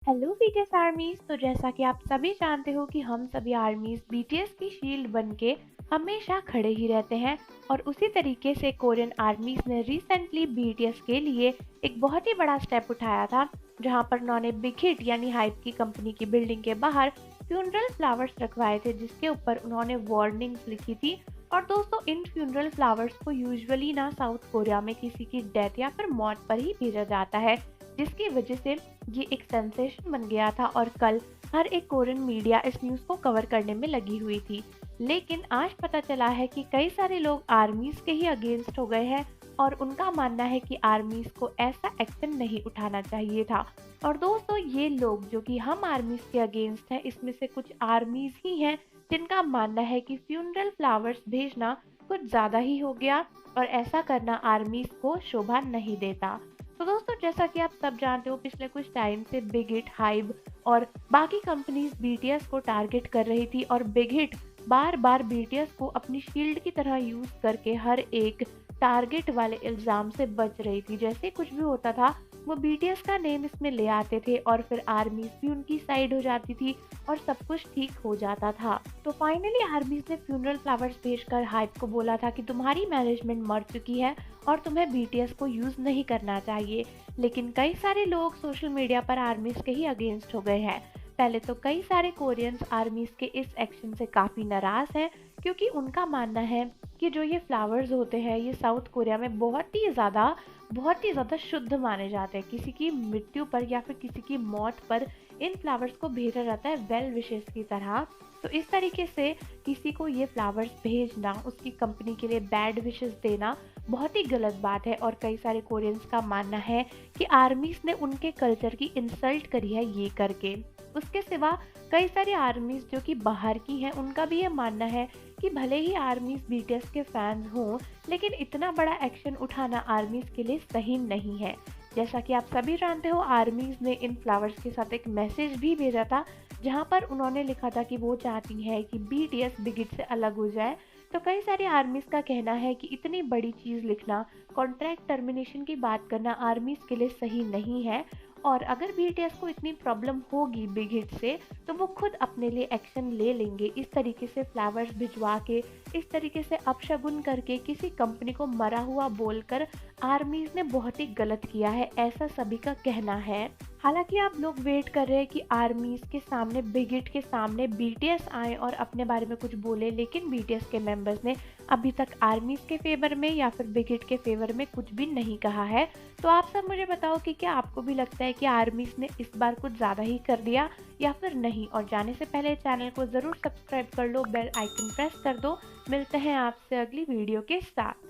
Hello BTS आर्मीज। तो जैसा कि आप सभी जानते हो कि हम सभी आर्मीज बीटीएस की शील्ड बन के हमेशा खड़े ही रहते हैं। और उसी तरीके से कोरियन आर्मीज ने रिसेंटली बीटीएस के लिए एक बहुत ही बड़ा स्टेप उठाया था, जहां पर उन्होंने बिग हिट यानी हाइप की कंपनी की बिल्डिंग के बाहर फ्यूनरल फ्लावर्स रखवाए थे, जिसके ऊपर उन्होंने वार्निंग्स लिखी थी। और दोस्तों, इन फ्यूनरल फ्लावर्स को यूजुअली ना साउथ कोरिया में किसी की डेथ या फिर मौत पर ही भेजा जाता है, जिसकी वजह से ये एक सेंसेशन बन गया था और कल हर एक कोरियन मीडिया इस न्यूज़ को कवर करने में लगी हुई थी। लेकिन आज पता चला है कि कई सारे लोग आर्मीज के ही अगेंस्ट हो गए हैं और उनका मानना है कि आर्मीज को ऐसा एक्शन नहीं उठाना चाहिए था। और दोस्तों, ये लोग जो कि हम आर्मीज के अगेंस्ट हैं, इसमें से कुछ आर्मीज ही हैं जिनका मानना है कि फ्यूनरल फ्लावर्स भेजना कुछ ज़्यादा ही हो गया और ऐसा करना आर्मीज को शोभा नहीं देता। तो दोस्तों, जैसा कि आप सब जानते हो, पिछले कुछ टाइम से बिग हिट, हाइब और बाकी कंपनीज बीटीएस को टारगेट कर रही थी और बिग हिट बार बार बीटीएस को अपनी शील्ड की तरह यूज करके हर एक टारगेट वाले इल्जाम से बच रही थी। जैसे कुछ भी होता था, वो बीटीएस का नेम इसमें ले आते थे और फिर आर्मीज भी उनकी साइड हो जाती थी और सब कुछ ठीक हो जाता था। तो फाइनली आर्मीज ने फ्यूनरल फ्लावर्स भेजकर हाइप को बोला था कि तुम्हारी मैनेजमेंट मर चुकी है और तुम्हें बीटीएस को यूज नहीं करना चाहिए। लेकिन कई सारे लोग सोशल मीडिया पर आर्मीज के ही अगेंस्ट हो गए हैं। पहले तो कई सारे कोरियंस आर्मीज के इस एक्शन से काफी नाराज हैं, क्योंकि उनका मानना है कि जो ये फ्लावर्स होते हैं, ये साउथ कोरिया में बहुत ही ज़्यादा शुद्ध माने जाते हैं। किसी की मृत्यु पर या फिर किसी की मौत पर इन फ्लावर्स को भेजा जाता है वेल विशेस की तरह। तो इस तरीके से किसी को ये फ्लावर्स भेजना, उसकी कंपनी के लिए बैड विशेस देना बहुत ही गलत बात है। और कई सारे कोरियंस का मानना है कि आर्मीज ने उनके कल्चर की इंसल्ट करी है ये करके। उसके सिवा कई सारी आर्मीज जो कि बाहर की हैं, उनका भी ये मानना है कि भले ही आर्मीज बीटीएस के फैंस हों, लेकिन इतना बड़ा एक्शन उठाना आर्मीज के लिए सही नहीं है। जैसा कि आप सभी जानते हो, आर्मीज ने इन फ्लावर्स के साथ एक मैसेज भी भेजा था, जहां पर उन्होंने लिखा था कि वो चाहती है कि बीटीएस बिग हिट से अलग हो जाए। तो कई सारे आर्मीज का कहना है कि इतनी बड़ी चीज़ लिखना, कॉन्ट्रैक्ट टर्मिनेशन की बात करना आर्मीज के लिए सही नहीं है। और अगर बीटीएस को इतनी प्रॉब्लम होगी बिग हिट से, तो वो खुद अपने लिए एक्शन ले लेंगे। इस तरीके से फ्लावर्स भिजवा के, इस तरीके से अपशगुन करके किसी कंपनी को मरा हुआ बोलकर आर्मीज ने बहुत ही गलत किया है, ऐसा सभी का कहना है। हालांकि आप लोग वेट कर रहे हैं कि आर्मीज के सामने, बिग हिट के सामने बीटीएस आए और अपने बारे में कुछ बोले, लेकिन बीटीएस के मेंबर्स ने अभी तक आर्मीज के फेवर में या फिर बिग हिट के फेवर में कुछ भी नहीं कहा है। तो आप सब मुझे बताओ कि क्या आपको भी लगता है कि आर्मीज ने इस बार कुछ ज़्यादा ही कर दिया या फिर नहीं। और जाने से पहले चैनल को ज़रूर सब्सक्राइब कर लो, बेल आइकन प्रेस कर दो। मिलते हैं आपसे अगली वीडियो के साथ।